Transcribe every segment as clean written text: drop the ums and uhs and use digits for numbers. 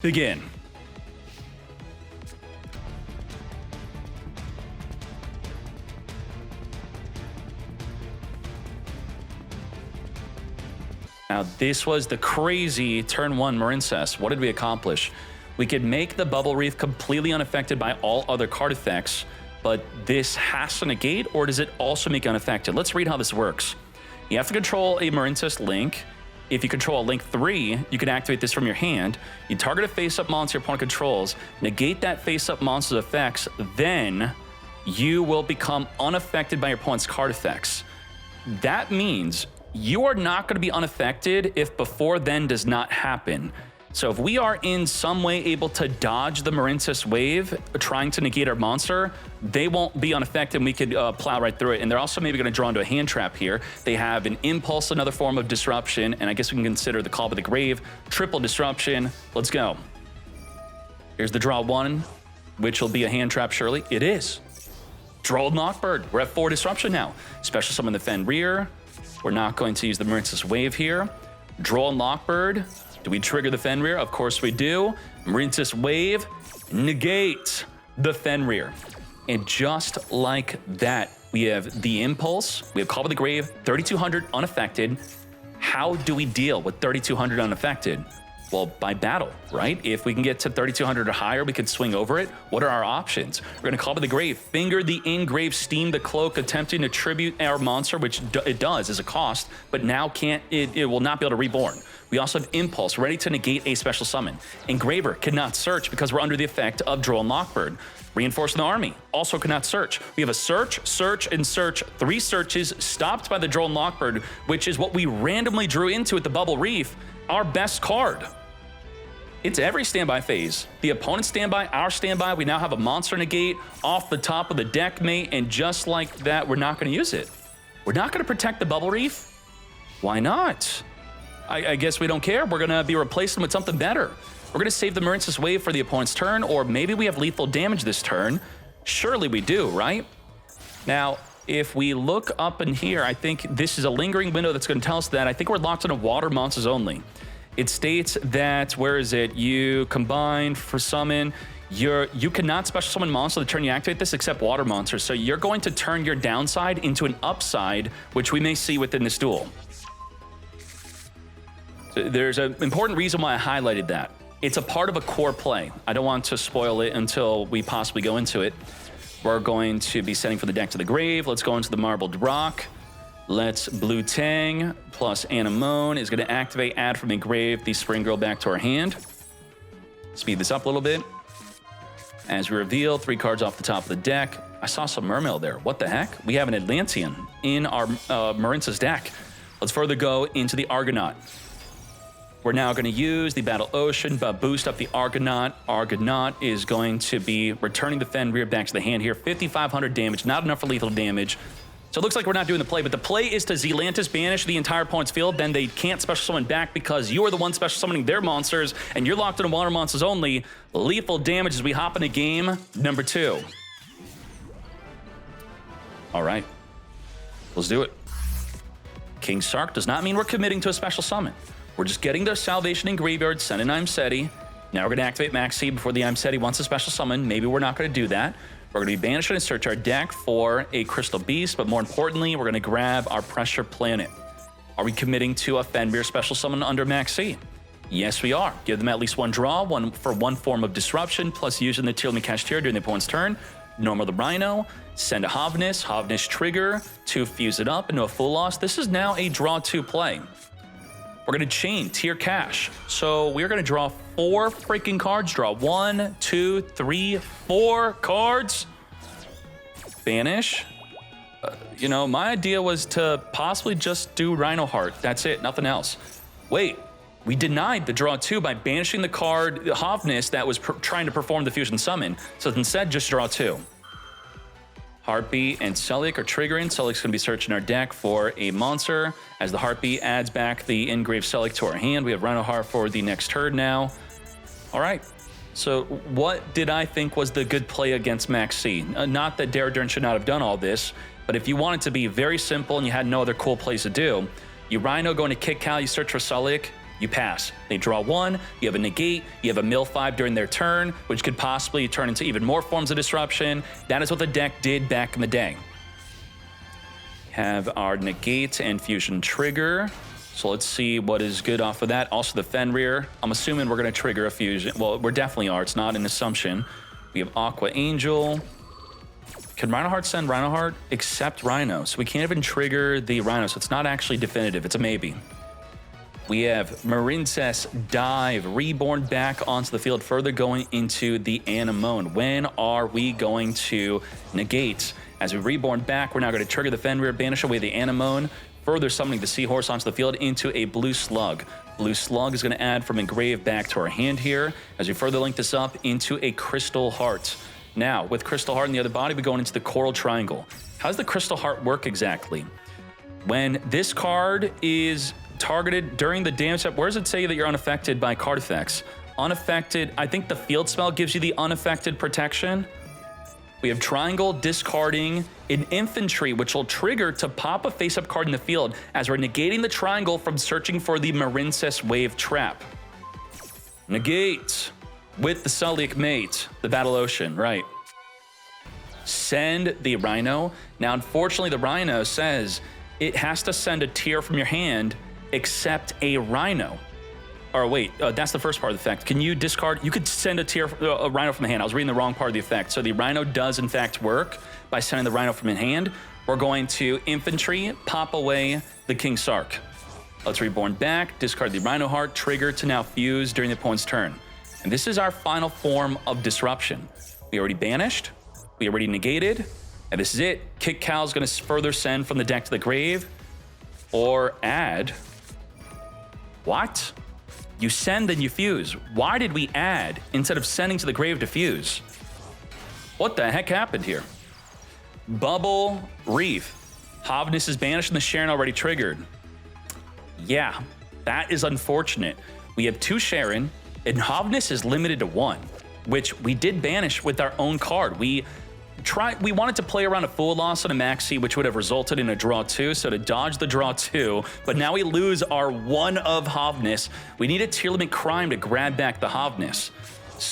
Begin. Now, this was the crazy turn 1 Marincess. What did we accomplish? We could make the Bubble Reef completely unaffected by all other card effects, but this has to negate, or does it also make it unaffected? Let's read how this works. You have to control a Marincess Link. If you control a Link 3, you can activate this from your hand. You target a face-up monster your opponent controls, negate that face-up monster's effects, then you will become unaffected by your opponent's card effects. That means you are not going to be unaffected if before then does not happen. So if we are in some way able to dodge the Marincess wave, trying to negate our monster, they won't be unaffected and we could plow right through it. And they're also maybe going to draw into a hand trap here. They have an Impulse, another form of disruption, and I guess we can consider the Call by the Grave, triple disruption. Let's go. Here's the draw 1, which will be a hand trap surely. It is. Droll Knockbird. We're at 4 disruption now. Special summon the Fenrir. We're not going to use the Marincess wave here. Droll Knockbird. Do we trigger the Fenrir? Of course we do. Marincess wave. Negate the Fenrir. And just like that, we have the Impulse. We have Call by the Grave. 3200 unaffected. How do we deal with 3200 unaffected? Well, by battle, right? If we can get to 3200 or higher, we can swing over it. What are our options? We're going to Call by the Grave, finger the Engrave, steam the Cloak, attempting to tribute our monster, which it does as a cost, but now it will not be able to reborn. We also have Impulse, ready to negate a special summon. Engraver cannot search because we're under the effect of Droll Knockbird. Reinforcing the army, also cannot search. We have a search, search, and search. 3 searches stopped by the Droll Knockbird, which is what we randomly drew into at the Bubble Reef, our best card. It's every standby phase. The opponent's standby, our standby. We now have a monster negate off the top of the deck, mate, and just like that, we're not going to use it. We're not going to protect the Bubble Reef? Why not? I guess we don't care. We're going to be replacing with something better. We're going to save the Marincess wave for the opponent's turn, or maybe we have lethal damage this turn. Surely we do, right? Now, if we look up in here, I think this is a lingering window that's going to tell us that. I think we're locked into water monsters only. It states that, where is it? You combine for summon. You cannot special summon monster the turn you activate this except water monsters. So you're going to turn your downside into an upside, which we may see within this duel. So there's an important reason why I highlighted that. It's a part of a core play. I don't want to spoil it until we possibly go into it. We're going to be setting for the deck to the grave. Let's go into the Marbled Rock. Let's Blue Tang plus Anemone is going to activate, add from the grave the Spring Girl back to our hand. Speed this up a little bit. As we reveal, 3 cards off the top of the deck. I saw some Mermail there. What the heck? We have an Atlantean in our Marincess deck. Let's further go into the Argonaut. We're now going to use the Battle Ocean, but boost up the Argonaut. Argonaut is going to be returning the Fenrir back to the hand here. 5,500 damage, not enough for lethal damage. So it looks like we're not doing the play, but the play is to Zealantis banish the entire opponent's field. Then they can't special summon back because you are the one special summoning their monsters, and you're locked into water monsters only. Lethal damage as we hop into game number 2. All right, let's do it. King Sark does not mean we're committing to a special summon. We're just getting their Salvation in Graveyard, send an Imseti. Now we're going to activate Maxi before the Imseti wants a special summon. Maybe we're not going to do that. We're going to be banishing and search our deck for a Crystal Beast, but more importantly, we're going to grab our Pressure Planet. Are we committing to a Fenrir special summon under Maxi? Yes, we are. Give them at least 1 draw, one for 1 form of disruption, plus using the Teal Cashier during the opponent's turn. Normal the Rhino, send a Havnis, Havnis trigger to fuse it up into a full loss. This is now a draw 2 play. We're going to chain Tier Cash. So we're going to draw 4 freaking cards. Draw 1, 2, 3, 4 cards. Banish. You know, my idea was to possibly just do Rhino Heart. That's it, nothing else. Wait, we denied the draw 2 by banishing the card, the Havnis, that was trying to perform the Fusion Summon. So instead, just draw 2. Heartbeat and Celic are triggering. Celic's going to be searching our deck for a monster. As the Heartbeat adds back the engraved Celic to our hand, we have Rhino Heart for the next turn now. All right. So what did I think was the good play against Maxi? Not that Daradurn should not have done all this, but if you want it to be very simple and you had no other cool plays to do, you Rhino going to kick Cal, you search for Celic, You pass. They draw 1, you have a negate, you have a mill 5 during their turn, which could possibly turn into even more forms of disruption. That is what the deck did back in the day. Have our negate and fusion trigger. So let's see what is good off of that. Also the Fenrir. I'm assuming we're going to trigger a fusion. Well, we definitely are. It's not an assumption. We have Aqua Angel. Can Rhinoheart send Rhinoheart? Except Rhino. So we can't even trigger the Rhino. So it's not actually definitive. It's a maybe. We have Marincess Dive, Reborn back onto the field, further going into the Anemone. When are we going to negate? As we Reborn back, we're now going to trigger the Fenrir, banish away the Anemone, further summoning the Seahorse onto the field into a Blue Slug. Blue Slug is going to add from Engrave back to our hand here, as we further link this up into a Crystal Heart. Now, with Crystal Heart in the other body, we're going into the Coral Triangle. How does the Crystal Heart work exactly? When this card is targeted during the damage step, where does it say that you're unaffected by card effects? Unaffected, I think the field spell gives you the unaffected protection. We have Triangle discarding an Infantry, which will trigger to pop a face-up card in the field as we're negating the Triangle from searching for the Marincess Wave Trap. Negate with the Sullic Mate, the Battle Ocean, right. Send the Rhino. Now, unfortunately, the Rhino says it has to send a tier from your hand except a Rhino. Or wait, that's the first part of the effect. Can you discard? You could send a Rhino from the hand. I was reading the wrong part of the effect. So the Rhino does in fact work by sending the Rhino from the hand. We're going to Infantry, pop away the King Sark. Let's Reborn back, discard the Rhino Heart, trigger to now fuse during the opponent's turn. And this is our final form of disruption. We already banished, we already negated, and this is it. Kick Cow is going to further send from the deck to the grave, or add. What? You send, then you fuse. Why did we add instead of sending to the grave to fuse? What the heck happened here? Bubble Reef. Havness is banished and the Sharon already triggered. Yeah, that is unfortunate. We have 2 Sharon, and Havness is limited to 1, which we did banish with our own card. We wanted to play around a full loss on a maxi, which would have resulted in a draw 2, so to dodge the draw 2, but now we lose our 1 of Havness. We need a tier limit crime to grab back the Havness.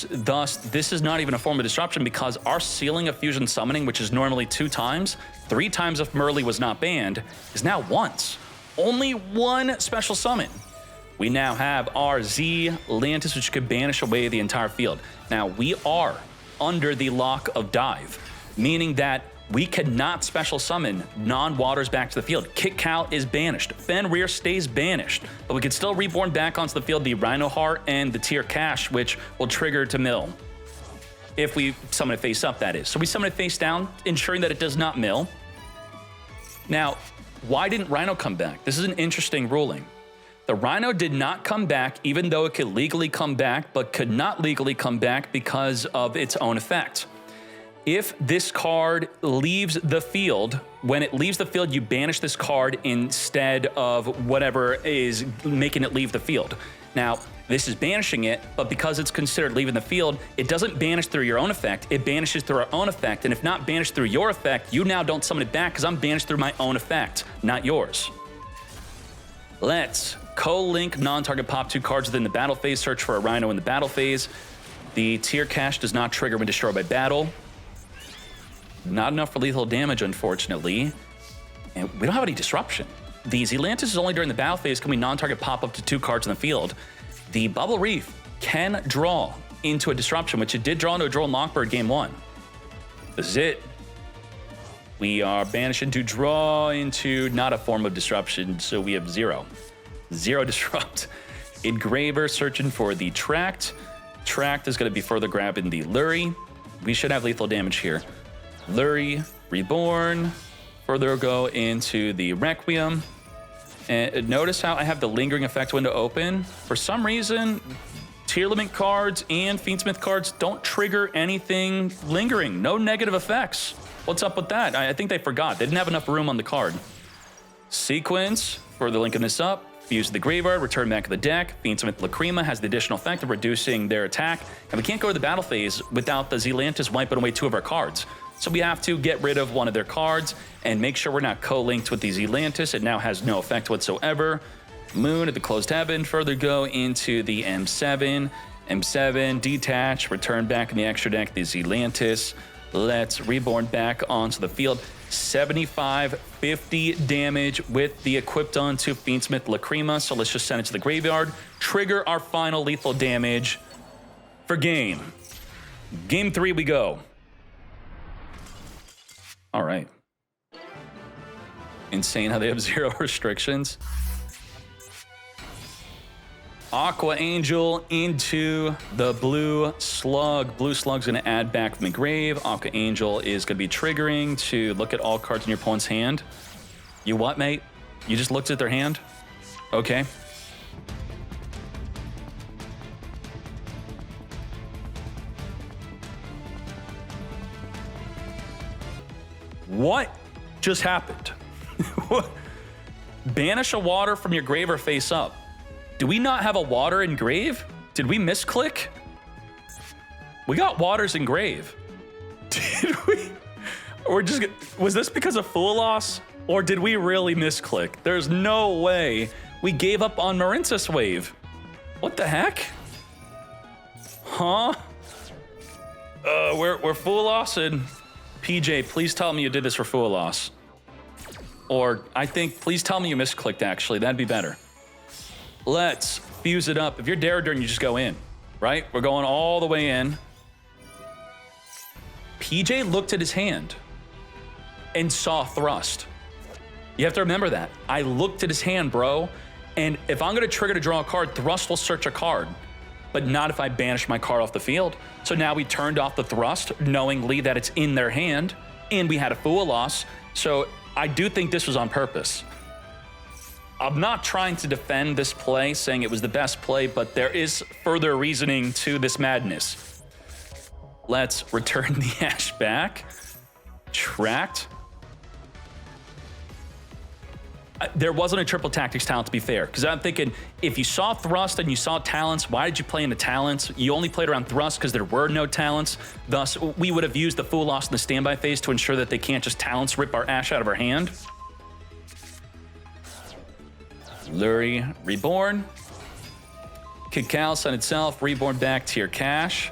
Thus, this is not even a form of disruption because our ceiling of fusion summoning, which is normally 2 times, 3 times if Merly was not banned, is now once. Only 1 special summon. We now have our Z-Lantis, which could banish away the entire field. Now, we are under the lock of Dive, meaning that we cannot special summon non-waters back to the field. Kick Cow is banished. Fenrir stays banished, but we can still Reborn back onto the field the Rhino Heart and the Tier Cash, which will trigger to mill. If we summon it face up, that is. So we summon it face down, ensuring that it does not mill. Now, why didn't Rhino come back? This is an interesting ruling. The Rhino did not come back, even though it could legally come back, but could not legally come back because of its own effect. If this card leaves the field, when it leaves the field, you banish this card instead of whatever is making it leave the field. Now, this is banishing it, but because it's considered leaving the field, it doesn't banish through your own effect, it banishes through our own effect, and if not banished through your effect, you now don't summon it back because I'm banished through my own effect, not yours. Let's co-link non-target pop 2 cards within the battle phase, search for a Rhino in the battle phase. The Tier Cash does not trigger when destroyed by battle. Not enough for lethal damage, unfortunately. And we don't have any disruption. The Z-Lantis is only during the battle phase can we non-target pop up to 2 cards in the field. The Bubble Reef can draw into a disruption, which it did draw into a Droll Lockbird game 1. This is it. We are banishing to draw into not a form of disruption, so we have 0. 0 disrupt. Engraver searching for the Tract. Tract is going to be further grabbing the Lurie. We should have lethal damage here. Lurie, Reborn, further go into the Requiem. And notice how I have the lingering effect window open. For some reason, tier limit cards and Fiendsmith cards don't trigger anything lingering. No negative effects. What's up with that? I think they forgot. They didn't have enough room on the card. Sequence, further linking this up. Fuse the Graveyard, return back to the deck. Fiendsmith Lacrima has the additional effect of reducing their attack. And we can't go to the battle phase without the Z-Lantis wiping away 2 of our cards. So we have to get rid of 1 of their cards and make sure we're not co-linked with the Z-Lantis. It now has no effect whatsoever. Moon at the closed heaven. Further go into the M7. M7, detach, return back in the extra deck, the Zelantis. Let's reborn back onto the field. 75, 50 damage with the equipped onto Fiendsmith Lacrima. So let's just send it to the graveyard. Trigger our final lethal damage for game. Game 3 we go. All right. Insane how they have 0 restrictions. Aqua Angel into the Blue Slug. Blue Slug's going to add back from the grave. Aqua Angel is going to be triggering to look at all cards in your opponent's hand. You what, mate? You just looked at their hand? Okay. What just happened? Banish a water from your grave or face up. Do we not have a water in grave? Did we misclick? We got waters in grave. Did we? Or just, was this because of Fool Loss? Or did we really misclick? There's no way we gave up on Marincess wave. What the heck? Huh? We're Fool Loss, and PJ, please tell me you did this for Fool Loss. Or I think, please tell me you misclicked actually, that'd be better. Let's fuse it up. If you're Daradurn, you just go in, right? We're going all the way in. PJ looked at his hand and saw Thrust. You have to remember that. I looked at his hand, bro. And if I'm going to trigger to draw a card, Thrust will search a card, but not if I banish my card off the field. So now we turned off the Thrust, knowingly that it's in their hand, and we had a Fool Loss. So I do think this was on purpose. I'm not trying to defend this play, saying it was the best play, but there is further reasoning to this madness. Let's return the Ash back. Tracked. There wasn't a triple tactics talent, to be fair, because I'm thinking if you saw Thrust and you saw talents, why did you play into talents? You only played around Thrust because there were no talents. Thus, we would have used the Fool Loss in the standby phase to ensure that they can't just talents rip our Ash out of our hand. Lurie, Reborn. Cacao, Sun itself, Reborn back to your cache.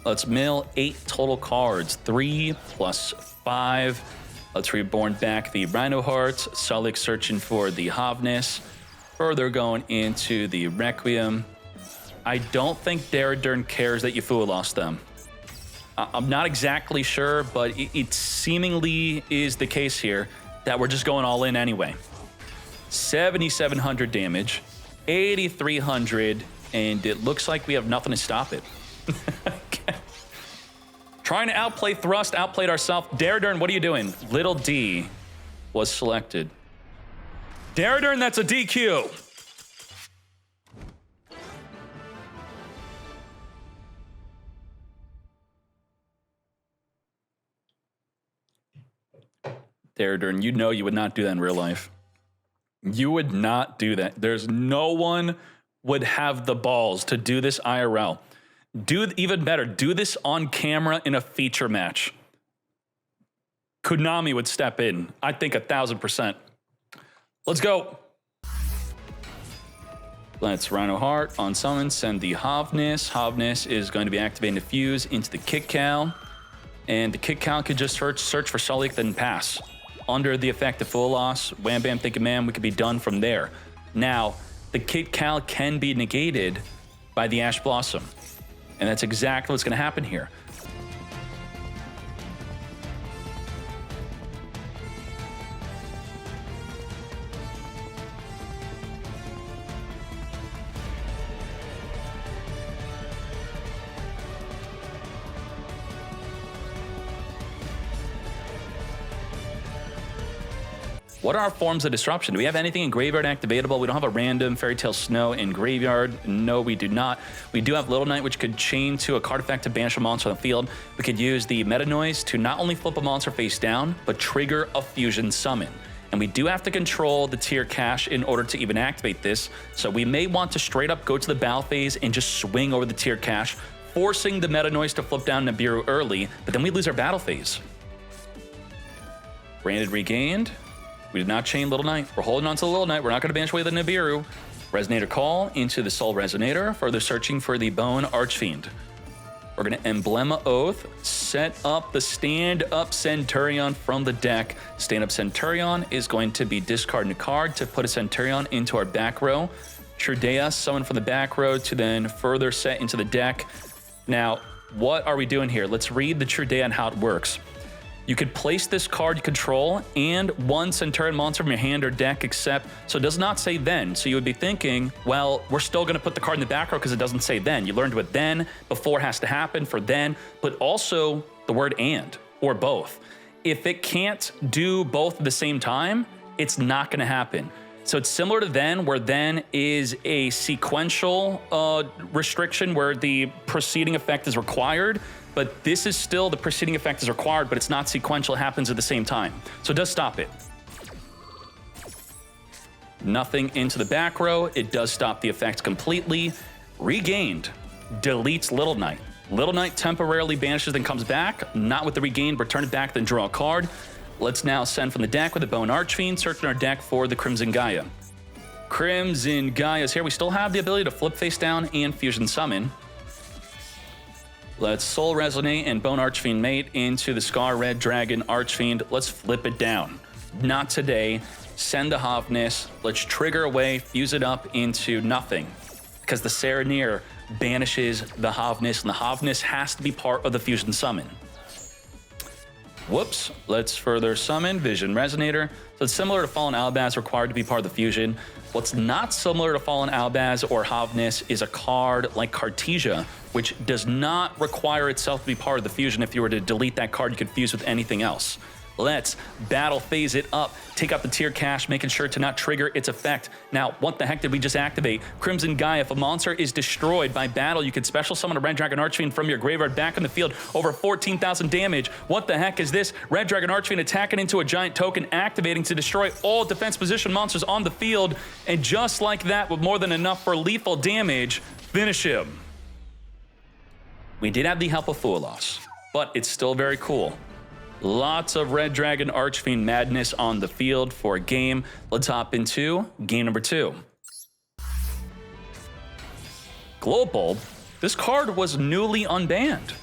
Let's mill 8 total cards. 3 plus 5. Let's Reborn back the Rhino Hearts. Sulik searching for the Havness. Further going into the Requiem. I don't think Daradurn cares that you Fool Lost them. I'm not exactly sure, but it seemingly is the case here that we're just going all in anyway. 7,700 damage, 8,300, and it looks like we have nothing to stop it. Okay. Trying to outplay Thrust, outplayed ourselves. Daradurn, what are you doing? Little D was selected. Daradurn, that's a DQ. Daradurn, you know you would not do that in real life. You would not do that. There's no one would have the balls to do this IRL. Do even better, do this on camera in a feature match. Konami would step in. I think 1,000%. Let's go. Let's Rhino Heart on summon, send the Havness. Havness is going to be activating the fuse into the Kick Cow. And the Kick Cow could just search for Sulik, then pass. Under the effect of Full Loss, Wham Bam Thinking Man, we could be done from there. Now, the Kit Cal can be negated by the Ash Blossom. And that's exactly what's going to happen here. What are our forms of disruption? Do we have anything in graveyard activatable? We don't have a random Fairy Tale Snow in graveyard. No, we do not. We do have Little Knight, which could chain to a card effect to banish a monster on the field. We could use the Meta Noise to not only flip a monster face down, but trigger a fusion summon. And we do have to control the tier cache in order to even activate this. So we may want to straight up go to the battle phase and just swing over the tier cache, forcing the Meta Noise to flip down Nibiru early, but then we lose our battle phase. Branded regained. We did not chain Little Knight. We're holding on to the Little Knight. We're not going to banish away the Nibiru. Resonator Call into the Soul Resonator, further searching for the Bone Archfiend. We're going to Emblema Oath, set up the Stand-Up Centurion from the deck. Stand-Up Centurion is going to be discarding a card to put a Centurion into our back row. Trudea, summon from the back row to then further set into the deck. Now, what are we doing here? Let's read the Trudea and how it works. You could place this card you control and one Centurion monster from your hand or deck except, so it does not say then. So you would be thinking, well, we're still going to put the card in the back row because it doesn't say then. You learned what then, before has to happen for then, but also the word and, or both. If it can't do both at the same time, it's not going to happen. So it's similar to then, where then is a sequential restriction where the preceding effect is required. But this is still, the preceding effect is required, but it's not sequential, it happens at the same time. So it does stop it. Nothing into the back row, it does stop the effect completely. Regained, deletes Little Knight. Little Knight temporarily banishes, then comes back, not with the regained, return it back, then draw a card. Let's now send from the deck with the Bone Archfiend, searching our deck for the Crimson Gaia. Crimson Gaia's here, we still have the ability to flip face down and fusion summon. Let's Soul Resonate and Bone Archfiend mate into the Scar Red Dragon Archfiend. Let's flip it down. Not today. Send the Havness. Let's trigger away, fuse it up into nothing. Because the Serenir banishes the Havness, and the Havness has to be part of the fusion summon. Whoops. Let's further summon Vision Resonator. So it's similar to Fallen Albaz, required to be part of the fusion. What's not similar to Fallen Albaz or Havness is a card like Cartesia, which does not require itself to be part of the fusion. If you were to delete that card, you could fuse with anything else. Let's battle phase it up, take out the tier cache, making sure to not trigger its effect. Now, what the heck did we just activate? Crimson Gaia. If a monster is destroyed by battle, you can special summon a Red Dragon Archfiend from your graveyard back in the field, over 14,000 damage. What the heck is this? Red Dragon Archfiend attacking into a giant token, activating to destroy all defense position monsters on the field. And just like that, with more than enough for lethal damage, finish him. We did have the help of Fuelos, but it's still very cool. Lots of Red Dragon Archfiend madness on the field for a game. Let's hop into game number 2. Global, this card was newly unbanned.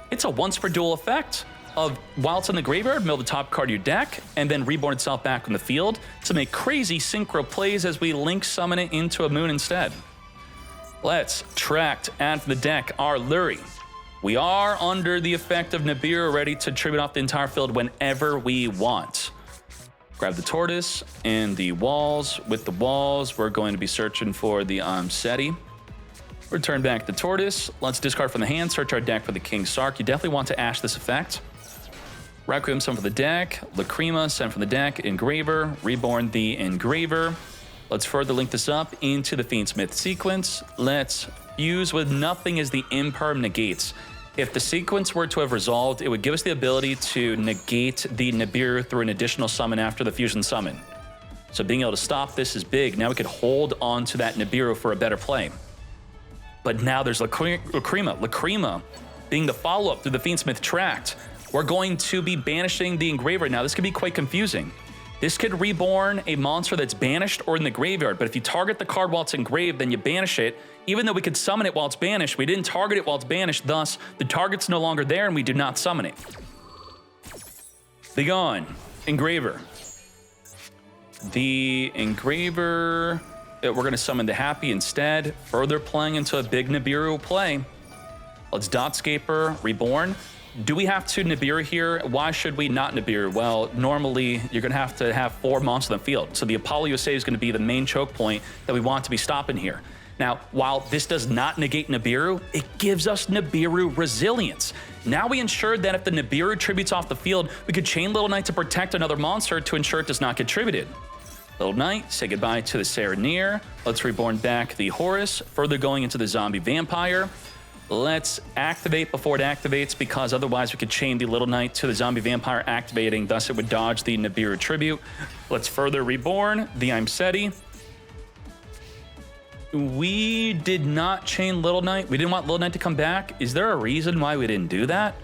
It's a once per duel effect of while it's in the graveyard, mill the top card of your deck, and then reborn itself back on the field to make crazy synchro plays as we link summon it into a moon instead. Let's tract, add for the deck our Lurie. We are under the effect of Nibiru, ready to tribute off the entire field whenever we want. Grab the Tortoise and the walls. With the walls, we're going to be searching for the Seti. Return back the Tortoise. Let's discard from the hand, search our deck for the King Sark. You definitely want to ash this effect. Requiem, send from the deck. Lacrima, send from the deck. Engraver, reborn the Engraver. Let's further link this up into the Fiendsmith sequence. Let's fuse with nothing as the imperm negates. If the sequence were to have resolved, it would give us the ability to negate the Nibiru through an additional summon after the fusion summon. So being able to stop this is big. Now we could hold on to that Nibiru for a better play. But now there's Lacrima. Lacrima being the follow-up through the Fiendsmith Tract. We're going to be banishing the Engraver. Now this could be quite confusing. This could reborn a monster that's banished or in the graveyard, but if you target the card while it's engraved, then you banish it. Even though we could summon it while it's banished, we didn't target it while it's banished, thus the target's no longer there and we do not summon it. Begone. Engraver. The Engraver, we're going to summon the Happy instead, further playing into a big Nibiru play. Let's Dotscaper, Reborn. Do we have to Nibiru here? Why should we not Nibiru? Well, normally you're going to have 4 monsters on the field. So the Apollo USA is going to be the main choke point that we want to be stopping here. Now, while this does not negate Nibiru, it gives us Nibiru resilience. Now we ensured that if the Nibiru tributes off the field, we could chain Little Knight to protect another monster to ensure it does not get tributed. Little Knight, say goodbye to the Serenir. Let's reborn back the Horus, further going into the Zombie Vampire. Let's activate before it activates, because otherwise we could chain the Little Knight to the Zombie Vampire activating, thus it would dodge the Nibiru tribute. Let's further reborn the Imseti. We did not chain Little Knight. We didn't want Little Knight to come back. Is there a reason why we didn't do that?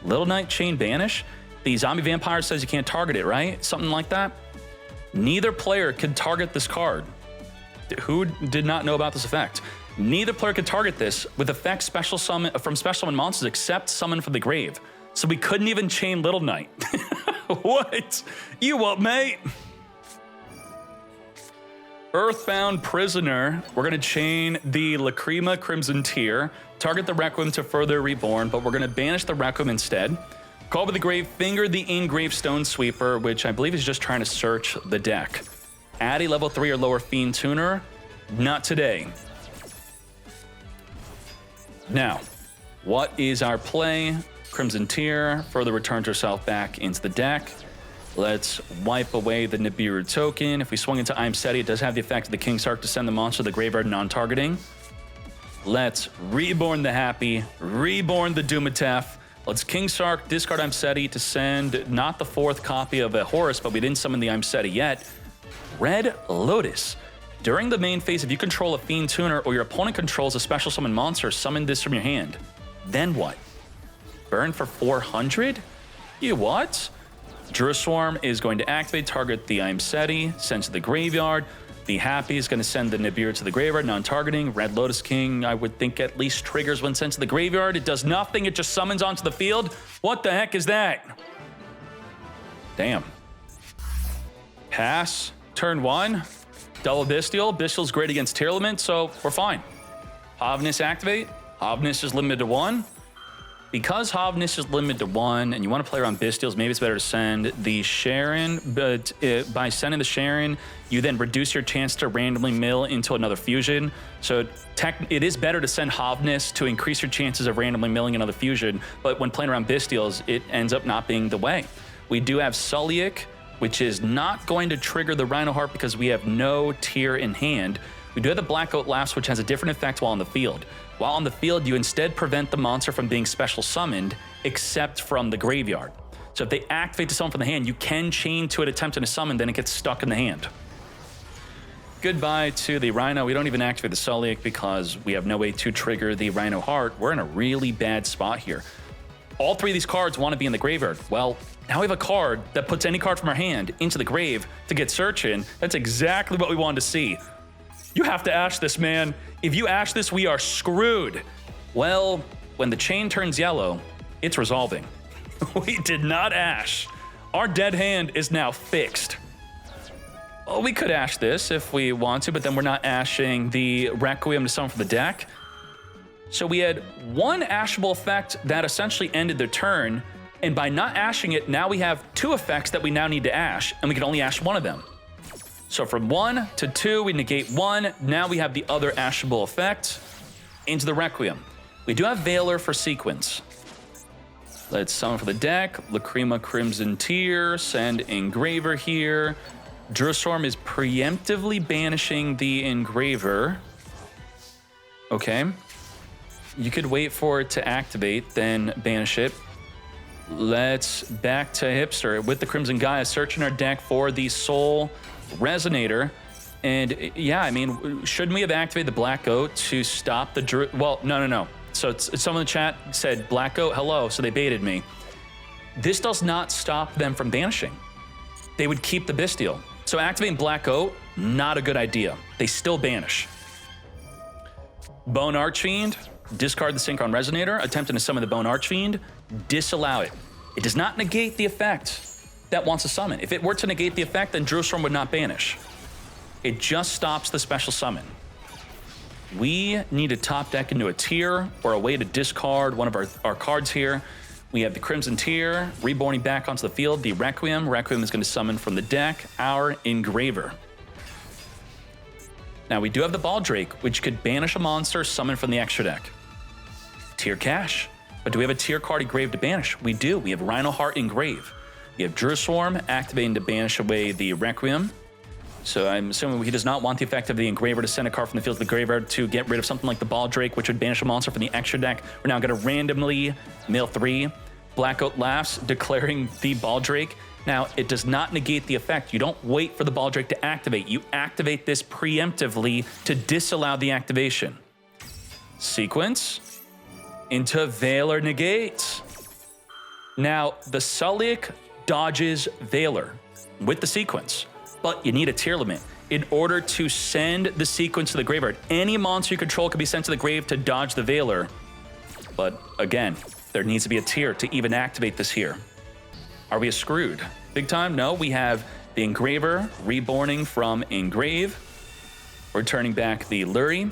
Little Knight, chain, banish. The Zombie Vampire says you can't target it, right? Something like that. Neither player could target this card. Who did not know about this effect? Neither player could target this with effects special summon from special summon monsters except summon from the grave. So we couldn't even chain Little Knight. What? You what, mate? Earthbound Prisoner. We're gonna chain the Lacrima Crimson Tear, target the Requiem to further Reborn, but we're gonna banish the Requiem instead. Call to the grave, finger the Engrave Stone Sweeper, which I believe is just trying to search the deck. Add a level 3 or lower Fiend Tuner. Not today. Now, what is our play? Crimson Tear further returns herself back into the deck. Let's wipe away the Nibiru token. If we swung into I'm Seti, it does have the effect of the King Sark to send the monster to the graveyard non-targeting. Let's reborn the Happy, reborn the Dumatef. Let's King Sark, discard I'm Seti to send not the 4th copy of a Horus, but we didn't summon the I'm Seti yet. Red Lotus. During the main phase, if you control a Fiend Tuner or your opponent controls a special summon monster, summon this from your hand. Then what? Burn for 400? You what? Druid Swarm is going to activate, target the I'm Seti, send to the graveyard. The Happy is going to send the Nibiru to the graveyard, non-targeting. Red Lotus King, I would think at least triggers when sent to the graveyard. It does nothing, it just summons onto the field. What the heck is that? Damn. Pass, turn 1. Double Bestial. Bestial's great against Tearlament, so we're fine. Havness activate. Havness is limited to 1. Because Havness is limited to 1 and you want to play around Bestials, maybe it's better to send the Sharon, but by sending the Sharon, you then reduce your chance to randomly mill into another fusion. So it is better to send Havness to increase your chances of randomly milling another fusion, but when playing around Bestials, it ends up not being the way. We do have Sulliek, which is not going to trigger the Rhino Heart because we have no tier in hand. We do have the Black Oat Lapse, which has a different effect while on the field. While on the field, you instead prevent the monster from being special summoned, except from the graveyard. So if they activate to summon from the hand, you can chain to it attempting to summon, then it gets stuck in the hand. Goodbye to the Rhino. We don't even activate the Sulliek because we have no way to trigger the Rhino Heart. We're in a really bad spot here. All 3 of these cards want to be in the graveyard. Well, now we have a card that puts any card from our hand into the grave to get search in. That's exactly what we wanted to see. You have to ash this, man. If you ash this, we are screwed. Well, when the chain turns yellow, it's resolving. We did not ash. Our dead hand is now fixed. Well, we could ash this if we want to, but then we're not ashing the Requiem to summon from the deck. So we had one ashable effect that essentially ended their turn, and by not ashing it, now we have 2 effects that we now need to ash, and we can only ash one of them. So from 1 to 2, we negate 1. Now we have the other ashable effect into the Requiem. We do have Veiler for sequence. Let's summon for the deck. Lacrima Crimson Tear, send Engraver here. Druid Swarm is preemptively banishing the Engraver. Okay. You could wait for it to activate, then banish it. Let's back to Hipster with the Crimson Gaia, searching our deck for the Soul Resonator. And yeah, I mean, shouldn't we have activated the Black Goat to stop the Druid? Well, no. So someone in the chat said, Black Goat, hello, so they baited me. This does not stop them from banishing. They would keep the Bestial. So activating Black Goat, not a good idea. They still banish. Bone Archfiend, discard the Synchron Resonator, attempting to summon the Bone Archfiend, disallow it. It does not negate the effect that wants to summon. If it were to negate the effect, then Druid Swarm would not banish. It just stops the special summon. We need to top deck into a tier or a way to discard one of our cards here. We have the Crimson Tear, reborning back onto the field, the Requiem. Requiem is going to summon from the deck our Engraver. Now we do have the Baldrake, which could banish a monster, summon from the extra deck. Tier Cash. But do we have a tier card engraved to banish? We do. We have Rhino Heart Engrave. We have Druid Swarm activating to banish away the Requiem. So I'm assuming he does not want the effect of the Engraver to send a card from the field to the graveyard to get rid of something like the Baldrake, which would banish a monster from the extra deck. We're now going to randomly mill 3. Black Oat Laughs, declaring the Baldrake. Now, it does not negate the effect. You don't wait for the Baldrake to activate. You activate this preemptively to disallow the activation. Sequence into Veiler negates. Now, the Sulliek dodges Veiler with the sequence, but you need a tier limit. in order to send the sequence to the graveyard. Any monster you control can be sent to the grave to dodge the Veiler. But again, there needs to be a tier to even activate this here. Are we screwed? Big time? No, we have the Engraver reborning from Engrave, returning back the Lurie.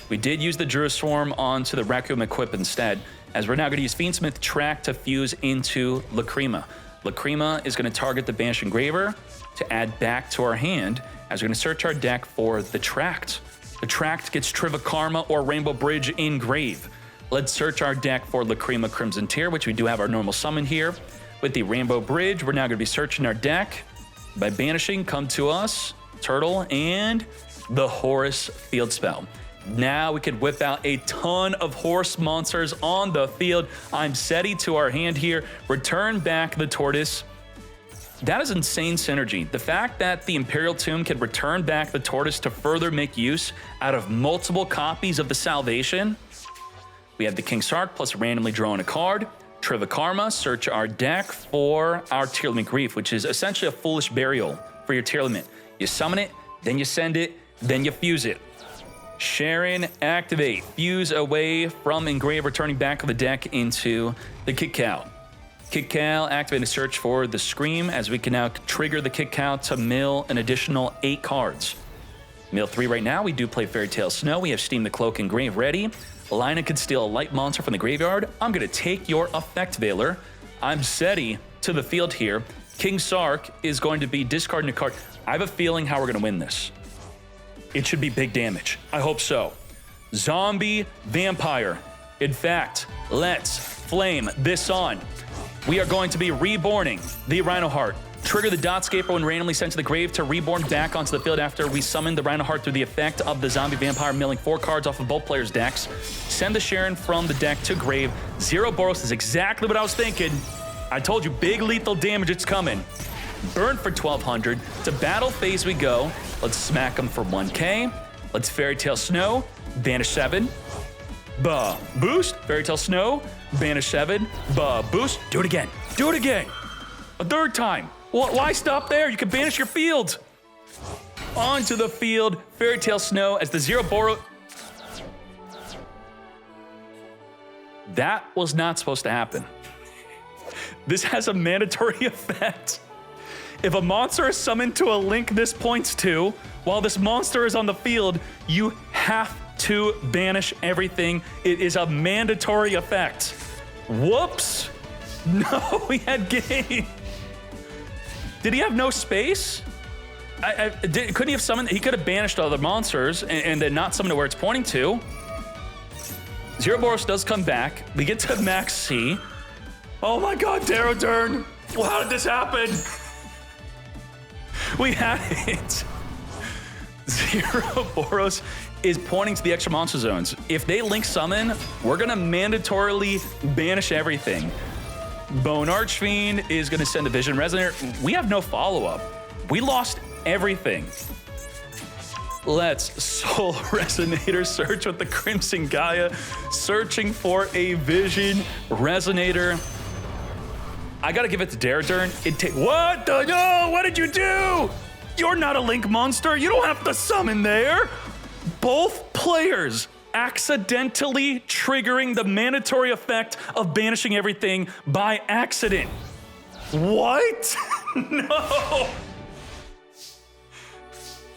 We did use the Druid Swarm onto the Requiem Equip instead, as we're now going to use Fiendsmith Track to fuse into Lacrima. Lacrima is going to target the Banished Engraver to add back to our hand, as we're going to search our deck for the Tract. The Tract gets Triva Karma or Rainbow Bridge Engrave. Let's search our deck for Lacrima Crimson Tear, which we do have our normal summon here. With the Rainbow Bridge, we're now going to be searching our deck by banishing Come to Us, Turtle, and the Horus Field Spell. Now we could whip out a ton of horse monsters on the field. I'm Seti to our hand here. Return back the Tortoise. That is insane synergy. The fact that the Imperial Tomb can return back the Tortoise to further make use out of multiple copies of the Salvation. We have the King Sark plus randomly drawing a card. Triva Karma, search our deck for our Tearlament Grief, which is essentially a Foolish Burial for your Tearlament. You summon it, then you send it, then you fuse it. Sharon, activate. Fuse away from Engrave, returning back of the deck into the Kick Cow. Kick Cow, activate a search for the Scream, as we can now trigger the Kick Cow to mill an additional 8 cards. Mill 3 right now, we do play Fairy Tale Snow. We have Steam the Cloak Engrave ready. Lina could steal a light monster from the graveyard. I'm going to take your Effect Veiler. I'm Seti to the field here. King Sark is going to be discarding a card. I have a feeling how we're going to win this. It should be big damage. I hope so. Zombie Vampire. In fact, let's flame this on. We are going to be reborning the Rhinoheart. Trigger the Dotscaper when randomly sent to the grave to reborn back onto the field after we summon the Rhinoheart through the effect of the Zombie Vampire, milling 4 cards off of both players' decks. Send the Sharon from the deck to grave. 0 Boros is exactly what I was thinking. I told you, big lethal damage, it's coming. Burn for 1,200. To battle phase we go. Let's smack them for 1k. Let's Fairy Tale Snow. Banish 7. Boost. Fairy Tale Snow. Banish 7. Boost. Do it again. Do it again. A 3rd time. Why stop there? You can banish your field. Onto the field. Fairy Tale Snow as the 0 Boros. That was not supposed to happen. This has a mandatory effect. If a monster is summoned to a link this points to, while this monster is on the field, you have to banish everything. It is a mandatory effect. Whoops. No, we had game. Did he have no space? Couldn't he have summoned? He could have banished other monsters and then not summoned to where it's pointing to. 0 Boros does come back. We get to max C. Oh my God, Darrodurn. Well, how did this happen? We had it. 0 Boros is pointing to the extra monster zones. If they link summon, we're gonna mandatorily banish everything. Bone Archfiend is gonna send the Vision Resonator. We have no follow-up. We lost everything. Let's Soul Resonator search with the Crimson Gaia, searching for a Vision Resonator. I gotta give it to Darrodurn. What the no? What did you do? You're not a link monster. You don't have to summon there. Both players accidentally triggering the mandatory effect of banishing everything by accident. What? No.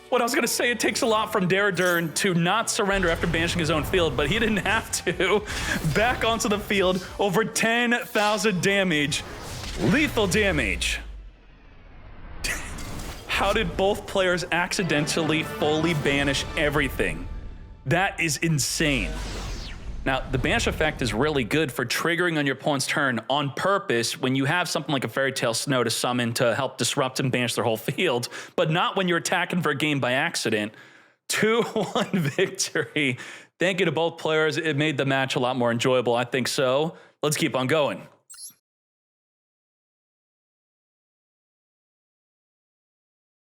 What I was gonna say, it takes a lot from Darrodurn to not surrender after banishing his own field, but he didn't have to. Back onto the field, over 10,000 damage. Lethal damage. How did both players accidentally fully banish everything? That is insane. Now, the banish effect is really good for triggering on your opponent's turn on purpose when you have something like a Fairy Tale Snow to summon to help disrupt and banish their whole field, but not when you're attacking for a game by accident. 2-1 victory. Thank you to both players. It made the match a lot more enjoyable. I think so. Let's keep on going.